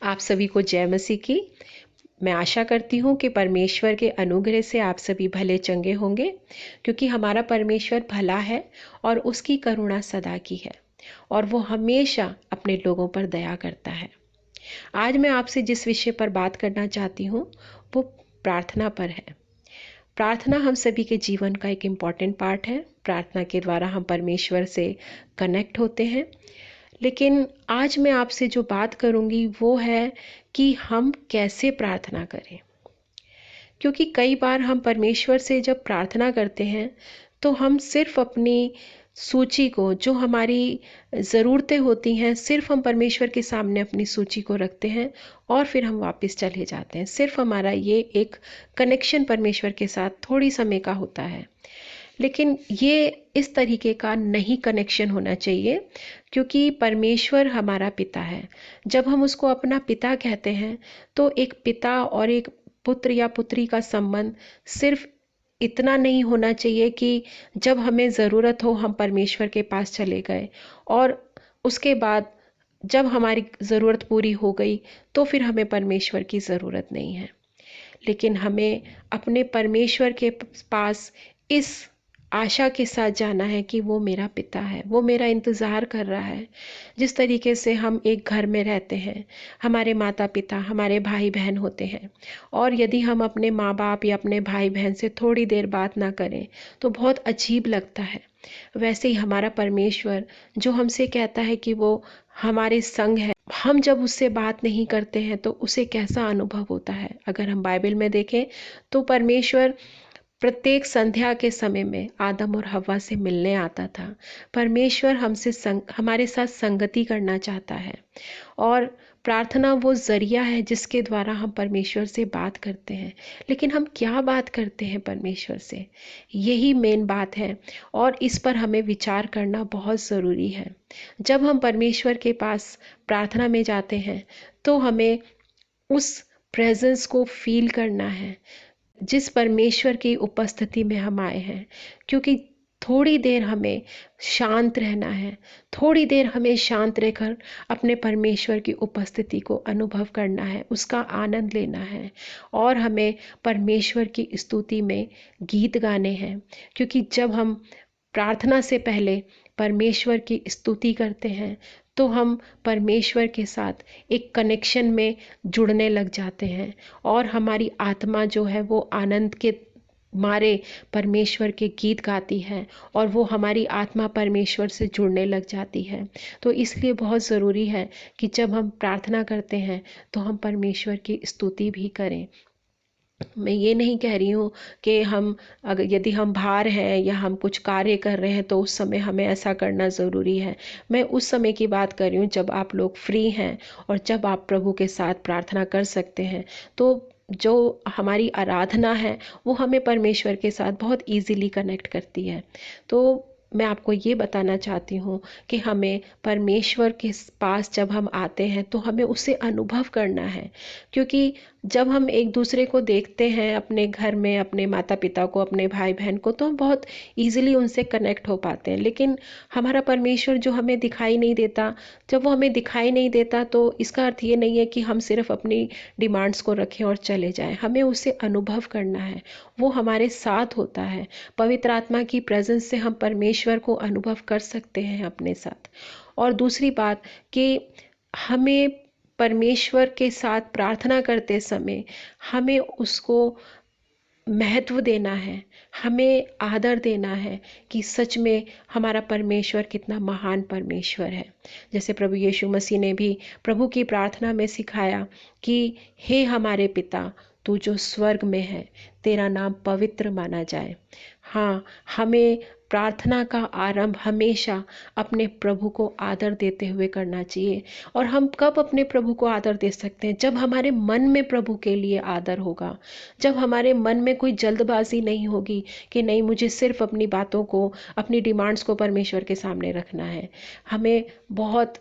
आप सभी को जय मसीह की। मैं आशा करती हूँ कि परमेश्वर के अनुग्रह से आप सभी भले चंगे होंगे, क्योंकि हमारा परमेश्वर भला है और उसकी करुणा सदा की है और वो हमेशा अपने लोगों पर दया करता है। आज मैं आपसे जिस विषय पर बात करना चाहती हूँ वो प्रार्थना पर है। प्रार्थना हम सभी के जीवन का एक इम्पॉर्टेंट पार्ट है। प्रार्थना के द्वारा हम परमेश्वर से कनेक्ट होते हैं। लेकिन आज मैं आपसे जो बात करूंगी वो है कि हम कैसे प्रार्थना करें। क्योंकि कई बार हम परमेश्वर से जब प्रार्थना करते हैं तो हम सिर्फ अपनी सूची को, जो हमारी ज़रूरतें होती हैं, सिर्फ हम परमेश्वर के सामने अपनी सूची को रखते हैं और फिर हम वापस चले जाते हैं। सिर्फ हमारा ये एक कनेक्शन परमेश्वर के साथ थोड़ी समय का होता है, लेकिन ये इस तरीके का नहीं कनेक्शन होना चाहिए, क्योंकि परमेश्वर हमारा पिता है। जब हम उसको अपना पिता कहते हैं तो एक पिता और एक पुत्र या पुत्री का संबंध सिर्फ इतना नहीं होना चाहिए कि जब हमें ज़रूरत हो हम परमेश्वर के पास चले गए और उसके बाद जब हमारी ज़रूरत पूरी हो गई तो फिर हमें परमेश्वर की ज़रूरत नहीं है। लेकिन हमें अपने परमेश्वर के पास इस आशा के साथ जाना है कि वो मेरा पिता है, वो मेरा इंतज़ार कर रहा है। जिस तरीके से हम एक घर में रहते हैं, हमारे माता पिता, हमारे भाई बहन होते हैं, और यदि हम अपने माँ बाप या अपने भाई बहन से थोड़ी देर बात ना करें तो बहुत अजीब लगता है। वैसे ही हमारा परमेश्वर जो हमसे कहता है कि वो हमारे संग है, हम जब उससे बात नहीं करते हैं तो उसे कैसा अनुभव होता है। अगर हम बाइबल में देखें तो परमेश्वर प्रत्येक संध्या के समय में आदम और हव्वा से मिलने आता था। परमेश्वर हमारे साथ संगति करना चाहता है, और प्रार्थना वो जरिया है जिसके द्वारा हम परमेश्वर से बात करते हैं। लेकिन हम क्या बात करते हैं परमेश्वर से, यही मेन बात है, और इस पर हमें विचार करना बहुत ज़रूरी है। जब हम परमेश्वर के पास प्रार्थना में जाते हैं तो हमें उस प्रेजेंस को फील करना है जिस परमेश्वर की उपस्थिति में हम आए हैं। क्योंकि थोड़ी देर हमें शांत रहना है, थोड़ी देर हमें शांत रहकर अपने परमेश्वर की उपस्थिति को अनुभव करना है, उसका आनंद लेना है, और हमें परमेश्वर की स्तुति में गीत गाने हैं। क्योंकि जब हम प्रार्थना से पहले परमेश्वर की स्तुति करते हैं तो हम परमेश्वर के साथ एक कनेक्शन में जुड़ने लग जाते हैं, और हमारी आत्मा जो है वो आनंद के मारे परमेश्वर के गीत गाती है, और वो हमारी आत्मा परमेश्वर से जुड़ने लग जाती है। तो इसलिए बहुत ज़रूरी है कि जब हम प्रार्थना करते हैं तो हम परमेश्वर की स्तुति भी करें। मैं ये नहीं कह रही हूँ कि यदि हम बाहर हैं या हम कुछ कार्य कर रहे हैं तो उस समय हमें ऐसा करना ज़रूरी है। मैं उस समय की बात कर रही हूँ जब आप लोग फ्री हैं और जब आप प्रभु के साथ प्रार्थना कर सकते हैं। तो जो हमारी आराधना है वो हमें परमेश्वर के साथ बहुत इजीली कनेक्ट करती है। तो मैं आपको ये बताना चाहती हूँ कि हमें परमेश्वर के पास जब हम आते हैं तो हमें उसे अनुभव करना है। क्योंकि जब हम एक दूसरे को देखते हैं अपने घर में, अपने माता पिता को, अपने भाई बहन को, तो हम बहुत इजीली उनसे कनेक्ट हो पाते हैं। लेकिन हमारा परमेश्वर जो हमें दिखाई नहीं देता, जब वो हमें दिखाई नहीं देता तो इसका अर्थ ये नहीं है कि हम सिर्फ अपनी डिमांड्स को रखें और चले जाएं। हमें उसे अनुभव करना है, वो हमारे साथ होता है। पवित्र आत्मा की प्रेजेंस से हम परमेश्वर को अनुभव कर सकते हैं अपने साथ। और दूसरी बात कि हमें परमेश्वर के साथ प्रार्थना करते समय हमें उसको महत्व देना है, हमें आदर देना है कि सच में हमारा परमेश्वर कितना महान परमेश्वर है। जैसे प्रभु यीशु मसीह ने भी प्रभु की प्रार्थना में सिखाया कि हे हमारे पिता, तू जो स्वर्ग में है, तेरा नाम पवित्र माना जाए। हाँ, हमें प्रार्थना का आरंभ हमेशा अपने प्रभु को आदर देते हुए करना चाहिए। और हम कब अपने प्रभु को आदर दे सकते हैं? जब हमारे मन में प्रभु के लिए आदर होगा, जब हमारे मन में कोई जल्दबाजी नहीं होगी कि नहीं, मुझे सिर्फ अपनी बातों को, अपनी डिमांड्स को परमेश्वर के सामने रखना है। हमें बहुत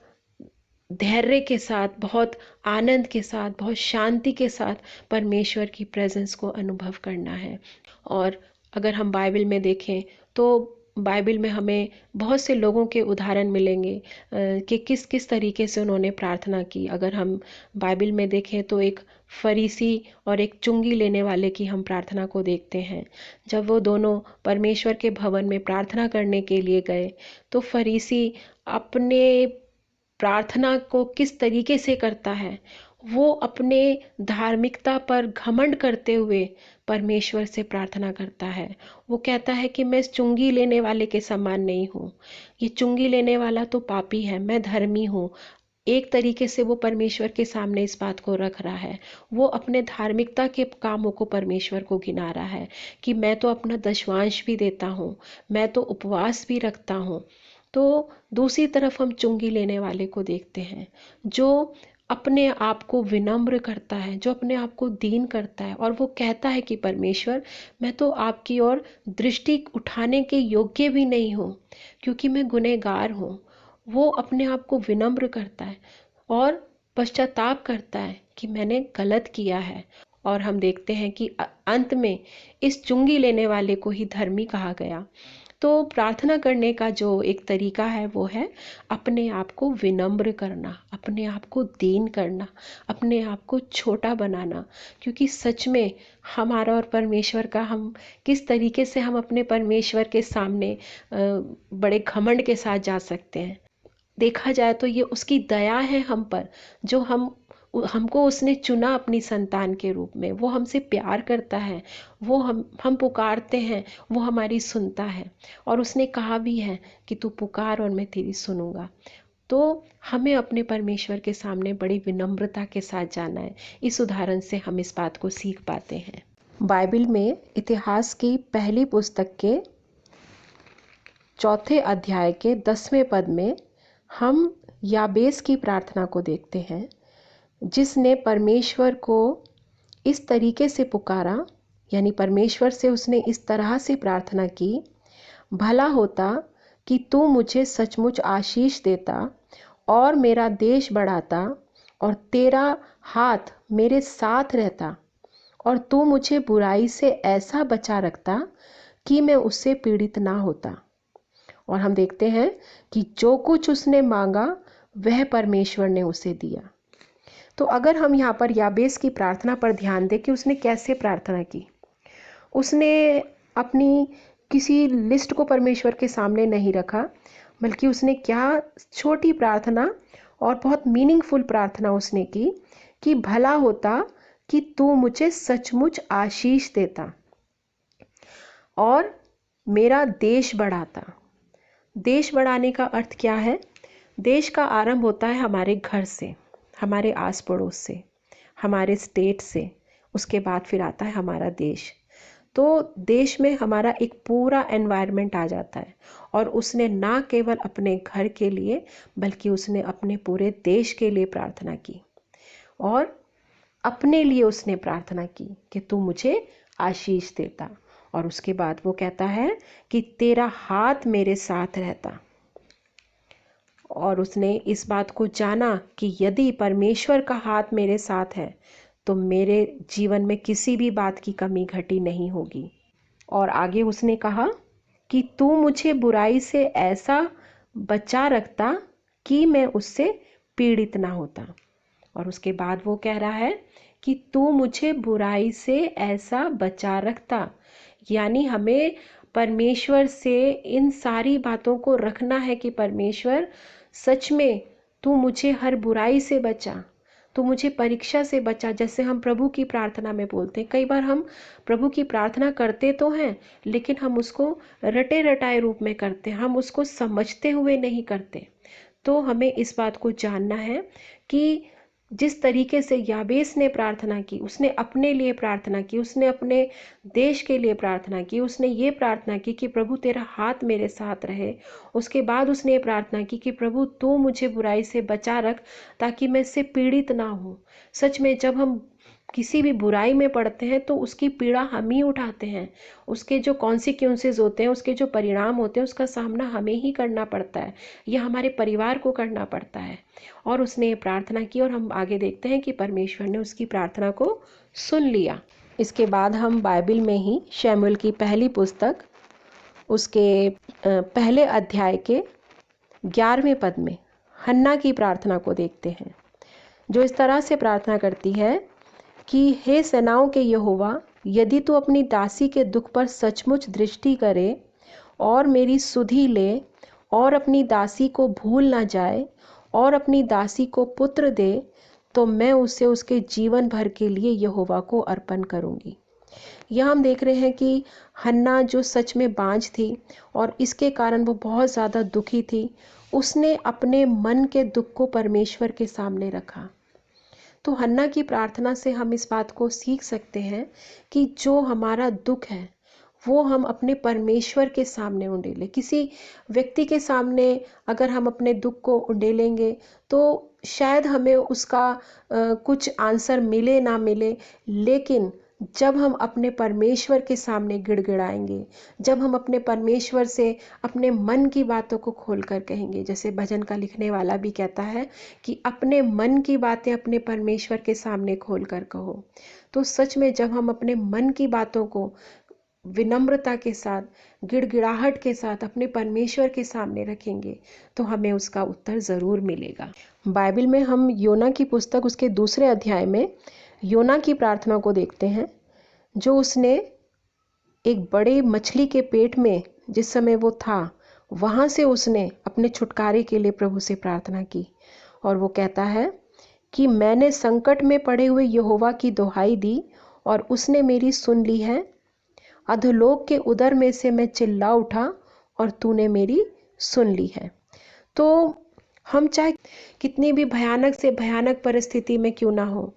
धैर्य के साथ, बहुत आनंद के साथ, बहुत शांति के साथ परमेश्वर की प्रेजेंस को अनुभव करना है। और अगर हम बाइबल में देखें तो बाइबल में हमें बहुत से लोगों के उदाहरण मिलेंगे कि किस किस तरीके से उन्होंने प्रार्थना की। अगर हम बाइबल में देखें तो एक फरीसी और एक चुंगी लेने वाले की हम प्रार्थना को देखते हैं। जब वो दोनों परमेश्वर के भवन में प्रार्थना करने के लिए गए तो फरीसी अपने प्रार्थना को किस तरीके से करता है, वो अपने धार्मिकता पर घमंड करते हुए परमेश्वर से प्रार्थना करता है। वो कहता है कि मैं इस चुंगी लेने वाले के समान नहीं हूँ, ये चुंगी लेने वाला तो पापी है, मैं धर्मी हूँ। एक तरीके से वो परमेश्वर के सामने इस बात को रख रहा है। वो अपने धार्मिकता के कामों को परमेश्वर को गिना रहा है कि मैं तो अपना दशवांश भी देता हूँ, मैं तो उपवास भी रखता हूँ। तो दूसरी तरफ हम चुंगी लेने वाले को देखते हैं जो अपने आप को विनम्र करता है, जो अपने आप को दीन करता है और वो कहता है कि परमेश्वर, मैं तो आपकी ओर दृष्टि उठाने के योग्य भी नहीं हूँ क्योंकि मैं गुनहगार हूँ। वो अपने आप को विनम्र करता है और पश्चाताप करता है कि मैंने गलत किया है। और हम देखते हैं कि अंत में इस चुंगी लेने वाले को ही धर्मी कहा गया। तो प्रार्थना करने का जो एक तरीका है वो है अपने आप को विनम्र करना, अपने आप को दीन करना, अपने आप को छोटा बनाना। क्योंकि सच में हमारा और परमेश्वर का हम किस तरीके से हम अपने परमेश्वर के सामने बड़े घमंड के साथ जा सकते हैं। देखा जाए तो ये उसकी दया है हम पर, जो हमको उसने चुना अपनी संतान के रूप में। वो हमसे प्यार करता है, वो हम पुकारते हैं, वो हमारी सुनता है। और उसने कहा भी है कि तू पुकार और मैं तेरी सुनूंगा। तो हमें अपने परमेश्वर के सामने बड़ी विनम्रता के साथ जाना है। इस उदाहरण से हम इस बात को सीख पाते हैं। बाइबल में इतिहास की पहली पुस्तक के 4 अध्याय के 10वें पद में हम याबेस की प्रार्थना को देखते हैं, जिसने परमेश्वर को इस तरीके से पुकारा, यानी परमेश्वर से उसने इस तरह से प्रार्थना की, भला होता कि तू मुझे सचमुच आशीष देता और मेरा देश बढ़ाता और तेरा हाथ मेरे साथ रहता और तू मुझे बुराई से ऐसा बचा रखता कि मैं उससे पीड़ित ना होता। और हम देखते हैं कि जो कुछ उसने मांगा वह परमेश्वर ने उसे दिया। तो अगर हम यहाँ पर याबेस की प्रार्थना पर ध्यान दें कि उसने कैसे प्रार्थना की, उसने अपनी किसी लिस्ट को परमेश्वर के सामने नहीं रखा, बल्कि उसने क्या छोटी प्रार्थना और बहुत मीनिंगफुल प्रार्थना उसने की कि भला होता कि तू मुझे सचमुच आशीष देता और मेरा देश बढ़ाता। देश बढ़ाने का अर्थ क्या है? देश का आरंभ होता है हमारे घर से, हमारे आस पड़ोस से, हमारे स्टेट से, उसके बाद फिर आता है हमारा देश। तो देश में हमारा एक पूरा एनवायरनमेंट आ जाता है। और उसने ना केवल अपने घर के लिए बल्कि उसने अपने पूरे देश के लिए प्रार्थना की। और अपने लिए उसने प्रार्थना की कि तू मुझे आशीष देता। और उसके बाद वो कहता है कि तेरा हाथ मेरे साथ रहता। और उसने इस बात को जाना कि यदि परमेश्वर का हाथ मेरे साथ है तो मेरे जीवन में किसी भी बात की कमी घटी नहीं होगी। और आगे उसने कहा कि तू मुझे बुराई से ऐसा बचा रखता कि मैं उससे पीड़ित ना होता। और उसके बाद वो कह रहा है कि तू मुझे बुराई से ऐसा बचा रखता, यानी हमें परमेश्वर से इन सारी बातों को रखना है कि परमेश्वर सच में तू मुझे हर बुराई से बचा, तू मुझे परीक्षा से बचा। जैसे हम प्रभु की प्रार्थना में बोलते हैं, कई बार हम प्रभु की प्रार्थना करते तो हैं लेकिन हम उसको रटे रटाए रूप में करते हैं, हम उसको समझते हुए नहीं करते। तो हमें इस बात को जानना है कि जिस तरीके से याबेस ने प्रार्थना की, उसने अपने लिए प्रार्थना की, उसने अपने देश के लिए प्रार्थना की, उसने ये प्रार्थना की कि प्रभु तेरा हाथ मेरे साथ रहे। उसके बाद उसने ये प्रार्थना की कि प्रभु तू मुझे बुराई से बचा रख ताकि मैं इससे पीड़ित ना हूँ। सच में जब हम किसी भी बुराई में पड़ते हैं तो उसकी पीड़ा हम ही उठाते हैं, उसके जो कॉन्सिक्वेंसेस होते हैं, उसके जो परिणाम होते हैं, उसका सामना हमें ही करना पड़ता है, यह हमारे परिवार को करना पड़ता है। और उसने ये प्रार्थना की और हम आगे देखते हैं कि परमेश्वर ने उसकी प्रार्थना को सुन लिया। इसके बाद हम बाइबल में ही शमूएल की पहली पुस्तक उसके पहले अध्याय के 11वें पद में हन्ना की प्रार्थना को देखते हैं, जो इस तरह से प्रार्थना करती है कि हे सेनाओं के यहोवा, यदि तू अपनी दासी के दुख पर सचमुच दृष्टि करे और मेरी सुधि ले और अपनी दासी को भूल ना जाए और अपनी दासी को पुत्र दे, तो मैं उसे उसके जीवन भर के लिए यहोवा को अर्पण करूंगी। यह हम देख रहे हैं कि हन्ना जो सच में बांझ थी और इसके कारण वो बहुत ज़्यादा दुखी थी, उसने अपने मन के दुख को परमेश्वर के सामने रखा। तो हन्ना की प्रार्थना से हम इस बात को सीख सकते हैं कि जो हमारा दुख है वो हम अपने परमेश्वर के सामने उंडेलें। किसी व्यक्ति के सामने अगर हम अपने दुख को उंडेलेंगे तो शायद हमें उसका कुछ आंसर मिले ना मिले, लेकिन जब हम अपने परमेश्वर के सामने गिड़गिड़ाएंगे, जब हम अपने परमेश्वर से अपने मन की बातों को खोल कर कहेंगे, जैसे भजन का लिखने वाला भी कहता है कि अपने मन की बातें अपने परमेश्वर के सामने खोल कर कहो, तो सच में जब हम अपने मन की बातों को विनम्रता के साथ, गिड़गिड़ाहट के साथ अपने परमेश्वर के सामने रखेंगे तो हमें उसका उत्तर ज़रूर मिलेगा। बाइबल में हम योना की पुस्तक उसके 2 अध्याय में योना की प्रार्थना को देखते हैं, जो उसने एक बड़े मछली के पेट में जिस समय वो था वहाँ से उसने अपने छुटकारे के लिए प्रभु से प्रार्थना की। और वो कहता है कि मैंने संकट में पड़े हुए यहोवा की दुहाई दी और उसने मेरी सुन ली है। अधोलोक के उदर में से मैं चिल्ला उठा और तूने मेरी सुन ली है। तो हम चाहे कितनी भी भयानक से भयानक परिस्थिति में क्यों ना हो,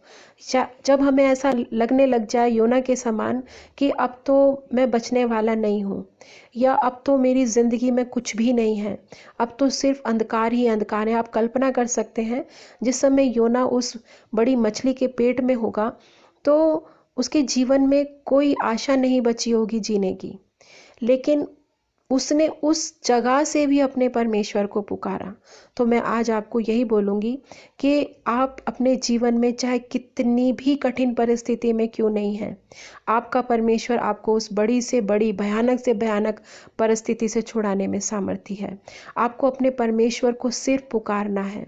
जब हमें ऐसा लगने लग जाए योना के समान कि अब तो मैं बचने वाला नहीं हूँ, या अब तो मेरी ज़िंदगी में कुछ भी नहीं है, अब तो सिर्फ अंधकार ही अंधकार है। आप कल्पना कर सकते हैं जिस समय योना उस बड़ी मछली के पेट में होगा तो उसके जीवन में कोई आशा नहीं बची होगी जीने की, लेकिन उसने उस जगह से भी अपने परमेश्वर को पुकारा। तो मैं आज आपको यही बोलूँगी कि आप अपने जीवन में चाहे कितनी भी कठिन परिस्थिति में क्यों नहीं है, आपका परमेश्वर आपको उस बड़ी से बड़ी भयानक से भयानक परिस्थिति से छुड़ाने में सामर्थ्य है। आपको अपने परमेश्वर को सिर्फ पुकारना है।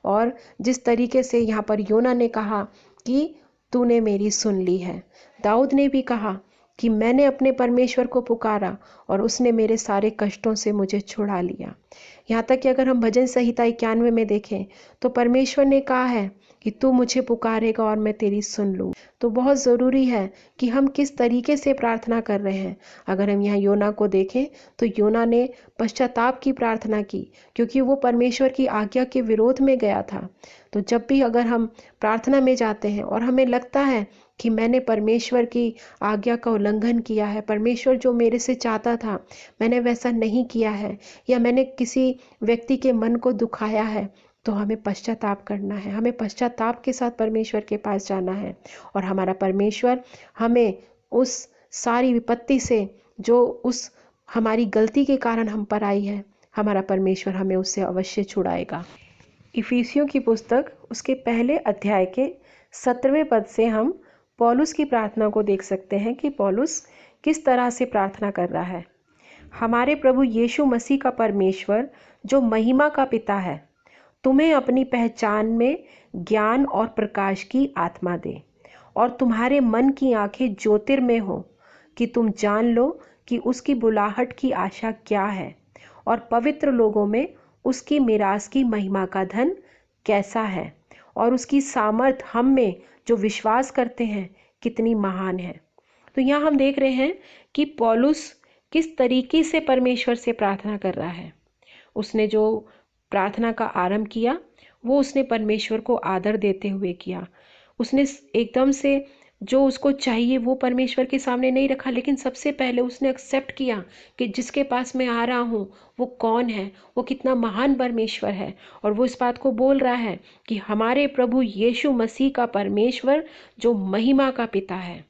और जिस तरीके से यहाँ पर योना ने कहा कि तूने मेरी सुन ली है, दाऊद ने भी कहा कि मैंने अपने परमेश्वर को पुकारा और उसने मेरे सारे कष्टों से मुझे छुड़ा लिया। यहाँ तक कि अगर हम भजन संहिता 91 में देखें तो परमेश्वर ने कहा है कि तू मुझे पुकारेगा और मैं तेरी सुन लूँ। तो बहुत ज़रूरी है कि हम किस तरीके से प्रार्थना कर रहे हैं। अगर हम यहाँ योना को देखें तो योना ने पश्चाताप की प्रार्थना की, क्योंकि वो परमेश्वर की आज्ञा के विरोध में गया था। तो जब भी अगर हम प्रार्थना में जाते हैं और हमें लगता है कि मैंने परमेश्वर की आज्ञा का उल्लंघन किया है, परमेश्वर जो मेरे से चाहता था मैंने वैसा नहीं किया है, या मैंने किसी व्यक्ति के मन को दुखाया है, तो हमें पश्चाताप करना है। हमें पश्चाताप के साथ परमेश्वर के पास जाना है और हमारा परमेश्वर हमें उस सारी विपत्ति से जो उस हमारी गलती के कारण हम पर आई है, हमारा परमेश्वर हमें उससे अवश्य छुड़ाएगा। इफिसियों की पुस्तक उसके पहले अध्याय के 17वें पद से हम पौलुस की प्रार्थना को देख सकते हैं कि पौलुस किस तरह से प्रार्थना कर रहा है। हमारे प्रभु यीशु मसीह का परमेश्वर जो महिमा का पिता है, तुम्हें अपनी पहचान में ज्ञान और प्रकाश की आत्मा दे और तुम्हारे मन की आंखें ज्योतिर्मय हो कि तुम जान लो कि उसकी बुलाहट की आशा क्या है और पवित्र लोगों में उसकी मिरास की महिमा का धन कैसा है और उसकी सामर्थ हम में जो विश्वास करते हैं कितनी महान है। तो यहाँ हम देख रहे हैं कि पौलुस किस तरीके से परमेश्वर से प्रार्थना कर रहा है। उसने जो प्रार्थना का आरंभ किया वो उसने परमेश्वर को आदर देते हुए किया। उसने एकदम से जो उसको चाहिए वो परमेश्वर के सामने नहीं रखा, लेकिन सबसे पहले उसने एक्सेप्ट किया कि जिसके पास मैं आ रहा हूँ वो कौन है, वो कितना महान परमेश्वर है। और वो इस बात को बोल रहा है कि हमारे प्रभु यीशु मसीह का परमेश्वर जो महिमा का पिता है।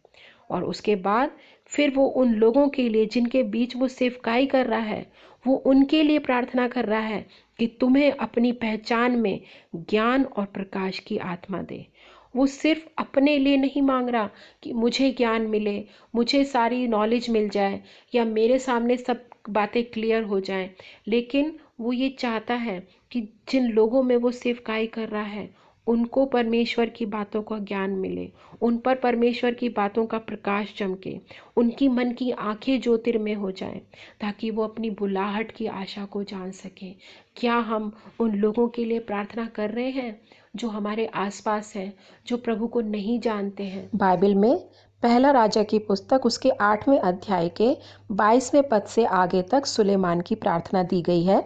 और उसके बाद फिर वो उन लोगों के लिए जिनके बीच वो सेवकाई कर रहा है, वो उनके लिए प्रार्थना कर रहा है कि तुम्हें अपनी पहचान में ज्ञान और प्रकाश की आत्मा दे। वो सिर्फ अपने लिए नहीं मांग रहा कि मुझे ज्ञान मिले, मुझे सारी नॉलेज मिल जाए, या मेरे सामने सब बातें क्लियर हो जाएं। लेकिन वो ये चाहता है कि जिन लोगों में वो सेवकाई कर रहा है उनको परमेश्वर की बातों का ज्ञान मिले, उन पर परमेश्वर की बातों का प्रकाश चमके, उनकी मन की आंखें ज्योतिर्मय हो जाएं, ताकि वो अपनी बुलाहट की आशा को जान सकें। क्या हम उन लोगों के लिए प्रार्थना कर रहे हैं जो हमारे आसपास हैं, जो प्रभु को नहीं जानते हैं? बाइबल में पहला राजा की पुस्तक उसके 8वें अध्याय के 22वें पद से आगे तक सुलेमान की प्रार्थना दी गई है।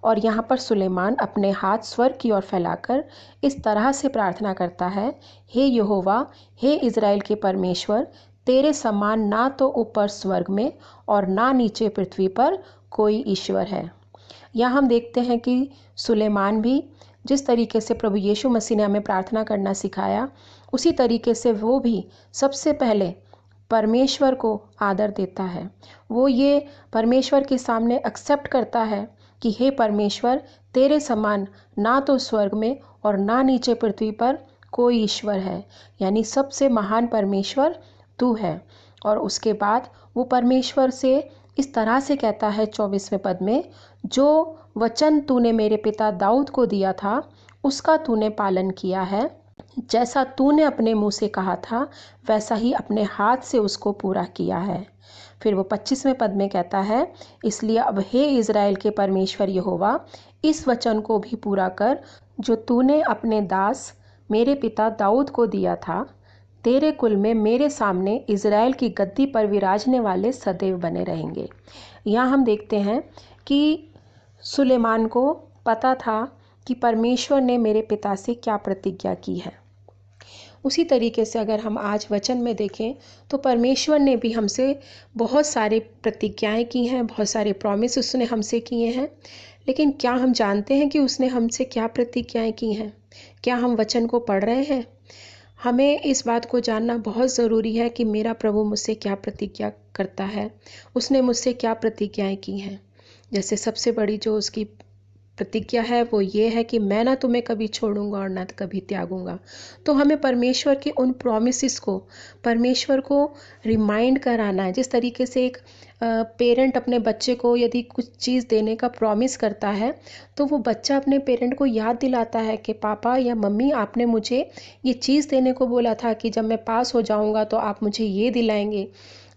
और यहाँ पर सुलेमान अपने हाथ स्वर्ग की ओर फैलाकर इस तरह से प्रार्थना करता है, हे यहोवा, हे इज़राइल के परमेश्वर, तेरे समान ना तो ऊपर स्वर्ग में और ना नीचे पृथ्वी पर कोई ईश्वर है। यहाँ हम देखते हैं कि सुलेमान भी जिस तरीके से प्रभु यीशु मसीह ने हमें प्रार्थना करना सिखाया, उसी तरीके से वो भी सबसे पहले परमेश्वर को आदर देता है। वो ये परमेश्वर के सामने एक्सेप्ट करता है कि हे परमेश्वर, तेरे समान ना तो स्वर्ग में और ना नीचे पृथ्वी पर कोई ईश्वर है, यानी सबसे महान परमेश्वर तू है। और उसके बाद वो परमेश्वर से इस तरह से कहता है 24वें पद में, जो वचन तूने मेरे पिता दाऊद को दिया था उसका तूने पालन किया है, जैसा तूने अपने मुंह से कहा था वैसा ही अपने हाथ से उसको पूरा किया है। फिर वो 25वें पद में कहता है, इसलिए अब हे इज़राइल के परमेश्वर यहोवा, इस वचन को भी पूरा कर जो तूने अपने दास मेरे पिता दाऊद को दिया था। तेरे कुल में मेरे सामने इज़राइल की गद्दी पर विराजने वाले सदैव बने रहेंगे। यहाँ हम देखते हैं कि सुलेमान को पता था कि परमेश्वर ने मेरे पिता से क्या प्रतिज्ञा की है। उसी तरीके से अगर हम आज वचन में देखें तो परमेश्वर ने भी हमसे बहुत सारे प्रतिज्ञाएं की हैं, बहुत सारे प्रॉमिस उसने हमसे किए हैं। लेकिन क्या हम जानते हैं कि उसने हमसे क्या प्रतिज्ञाएं की हैं? क्या हम वचन को पढ़ रहे हैं? हमें इस बात को जानना बहुत ज़रूरी है कि मेरा प्रभु मुझसे क्या प्रतिज्ञा करता है, उसने मुझसे क्या प्रतिज्ञाएं की हैं। जैसे सबसे बड़ी जो उसकी प्रतिज्ञा है वो ये है कि मैं ना तुम्हें कभी छोड़ूंगा और ना कभी त्यागूंगा। तो हमें परमेश्वर के उन प्रॉमिसेस को, परमेश्वर को रिमाइंड कराना है। जिस तरीके से एक पेरेंट अपने बच्चे को यदि कुछ चीज़ देने का प्रॉमिस करता है तो वो बच्चा अपने पेरेंट को याद दिलाता है कि पापा या मम्मी आपने मुझे ये चीज़ देने को बोला था कि जब मैं पास हो जाऊंगा तो आप मुझे ये दिलाएंगे।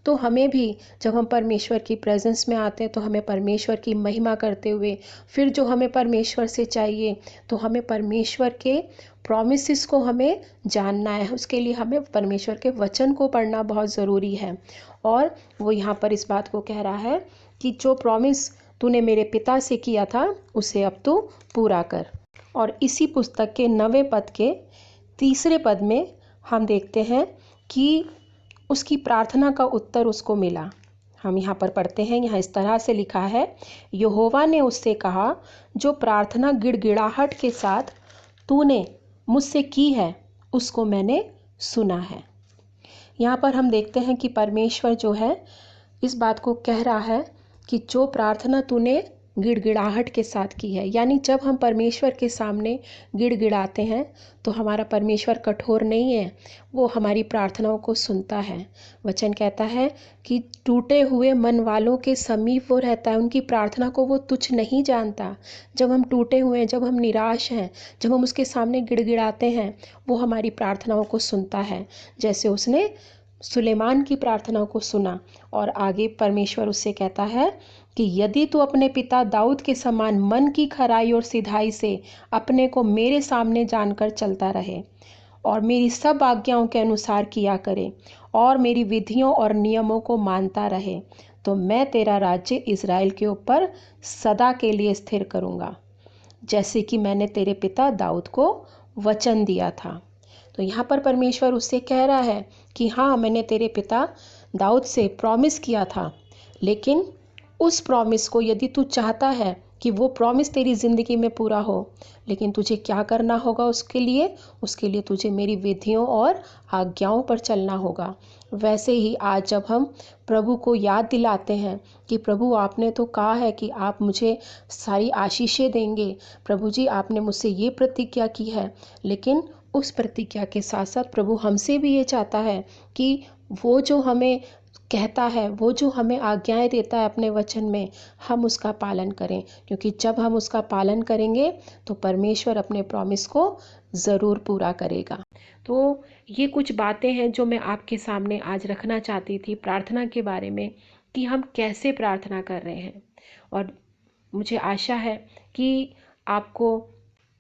तो हमें भी जब हम परमेश्वर की प्रेजेंस में आते हैं तो हमें परमेश्वर की महिमा करते हुए फिर जो हमें परमेश्वर से चाहिए तो हमें परमेश्वर के प्रॉमिसेस को हमें जानना है। उसके लिए हमें परमेश्वर के वचन को पढ़ना बहुत ज़रूरी है। और वो यहाँ पर इस बात को कह रहा है कि जो प्रॉमिस तूने मेरे पिता से किया था उसे अब तू पूरा कर। और इसी पुस्तक के 9वें पद के 3 पद में हम देखते हैं कि उसकी प्रार्थना का उत्तर उसको मिला। हम यहाँ पर पढ़ते हैं, यहाँ इस तरह से लिखा है, यहोवा ने उससे कहा, जो प्रार्थना गिड़गिड़ाहट के साथ तूने मुझसे की है उसको मैंने सुना है। यहाँ पर हम देखते हैं कि परमेश्वर जो है इस बात को कह रहा है कि जो प्रार्थना तूने गिड़गिड़ाहट के साथ की है, यानी जब हम परमेश्वर के सामने गिड़गिड़ाते हैं तो हमारा परमेश्वर कठोर नहीं है, वो हमारी प्रार्थनाओं को सुनता है। वचन कहता है कि टूटे हुए मन वालों के समीप वो रहता है, उनकी प्रार्थना को वो तुच्छ नहीं जानता। जब हम टूटे हुए हैं, जब हम निराश हैं, जब हम उसके सामने गिड़गिड़ाते हैं, वो हमारी प्रार्थनाओं को सुनता है, जैसे उसने सुलेमान की प्रार्थना को सुना। और आगे परमेश्वर उससे कहता है कि यदि तू अपने पिता दाऊद के समान मन की खराई और सिधाई से अपने को मेरे सामने जानकर चलता रहे और मेरी सब आज्ञाओं के अनुसार किया करे और मेरी विधियों और नियमों को मानता रहे, तो मैं तेरा राज्य इज़राइल के ऊपर सदा के लिए स्थिर करूँगा, जैसे कि मैंने तेरे पिता दाऊद को वचन दिया था। तो यहाँ पर परमेश्वर उससे कह रहा है कि हाँ, मैंने तेरे पिता दाऊद से प्रॉमिस किया था, लेकिन उस प्रॉमिस को यदि तू चाहता है कि वो प्रॉमिस तेरी ज़िंदगी में पूरा हो, लेकिन तुझे क्या करना होगा उसके लिए तुझे मेरी विधियों और आज्ञाओं पर चलना होगा। वैसे ही आज जब हम प्रभु को याद दिलाते हैं कि प्रभु आपने तो कहा है कि आप मुझे सारी आशीषें देंगे, प्रभु जी आपने मुझसे ये प्रतिज्ञा की है, लेकिन उस प्रतिज्ञा के साथ साथ प्रभु हमसे भी ये चाहता है कि वो जो हमें कहता है, वो जो हमें आज्ञाएं देता है अपने वचन में, हम उसका पालन करें, क्योंकि जब हम उसका पालन करेंगे तो परमेश्वर अपने प्रॉमिस को ज़रूर पूरा करेगा। तो ये कुछ बातें हैं जो मैं आपके सामने आज रखना चाहती थी प्रार्थना के बारे में, कि हम कैसे प्रार्थना कर रहे हैं। और मुझे आशा है कि आपको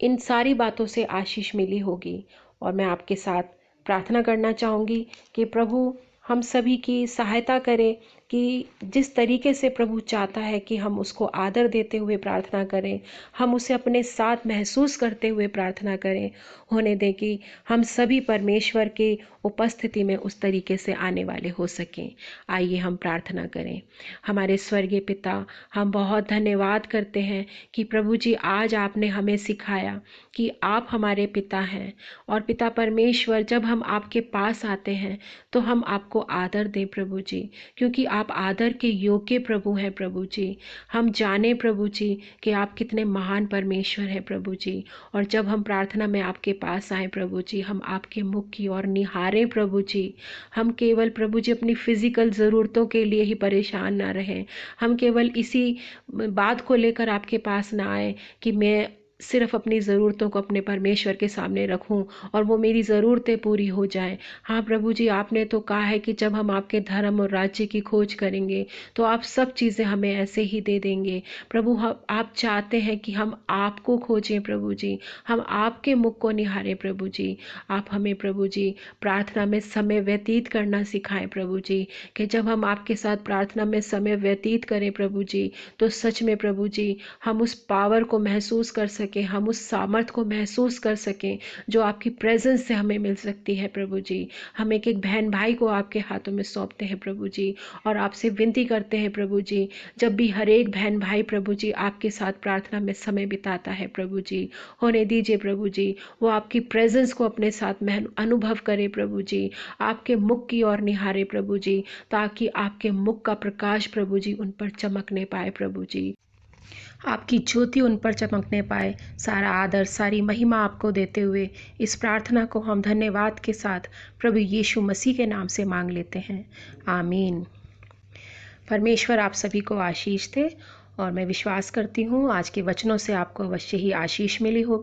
इन सारी बातों से आशीष मिली होगी। और मैं आपके साथ प्रार्थना करना चाहूँगी कि प्रभु हम सभी की सहायता करें, कि जिस तरीके से प्रभु चाहता है कि हम उसको आदर देते हुए प्रार्थना करें, हम उसे अपने साथ महसूस करते हुए प्रार्थना करें, होने दें कि हम सभी परमेश्वर की उपस्थिति में उस तरीके से आने वाले हो सकें। आइए हम प्रार्थना करें। हमारे स्वर्गीय पिता, हम बहुत धन्यवाद करते हैं कि प्रभु जी आज आपने हमें सिखाया कि आप हमारे पिता हैं। और पिता परमेश्वर, जब हम आपके पास आते हैं तो हम आपको आदर दें प्रभु जी, क्योंकि आप आदर के योग्य प्रभु हैं प्रभु जी। हम जाने प्रभु जी कि आप कितने महान परमेश्वर हैं प्रभु जी। और जब हम प्रार्थना में आपके पास आए प्रभु जी, हम आपके मुख की ओर निहारें प्रभु जी। हम केवल प्रभु जी अपनी फिजिकल ज़रूरतों के लिए ही परेशान ना रहें। हम केवल इसी बात को लेकर आपके पास ना आए कि मैं सिर्फ अपनी ज़रूरतों को अपने परमेश्वर के सामने रखूं और वो मेरी ज़रूरतें पूरी हो जाएं। हाँ प्रभु जी, आपने तो कहा है कि जब हम आपके धर्म और राज्य की खोज करेंगे तो आप सब चीज़ें हमें ऐसे ही दे देंगे। प्रभु, आप चाहते हैं कि हम आपको खोजें प्रभु जी, हम आपके मुख को निहारें प्रभु जी। आप हमें प्रभु जी प्रार्थना में समय व्यतीत करना सिखाएं प्रभु जी, कि जब हम आपके साथ प्रार्थना में समय व्यतीत करें प्रभु जी, तो सच में प्रभु जी हम उस पावर को महसूस कर सकें, हम उस सामर्थ को महसूस कर सकें जो आपकी प्रेजेंस से हमें मिल सकती है प्रभु जी। हम एक एक बहन भाई को आपके हाथों में सौंपते हैं प्रभु जी, और आपसे विनती करते हैं प्रभु जी, जब भी हर एक बहन भाई प्रभु जी आपके साथ प्रार्थना में समय बिताता है प्रभु जी, होने दीजिए प्रभु जी वो आपकी प्रेजेंस को अपने साथ अनुभव करे प्रभु जी, आपके मुख की ओर निहारे प्रभु जी, ताकि आपके मुख का प्रकाश प्रभु जी उन पर चमकने पाए प्रभु जी, आपकी ज्योति उन पर चमकने पाए। सारा आदर, सारी महिमा आपको देते हुए इस प्रार्थना को हम धन्यवाद के साथ प्रभु यीशु मसीह के नाम से मांग लेते हैं, आमीन। परमेश्वर आप सभी को आशीष दे, और मैं विश्वास करती हूँ आज के वचनों से आपको अवश्य ही आशीष मिली होगी।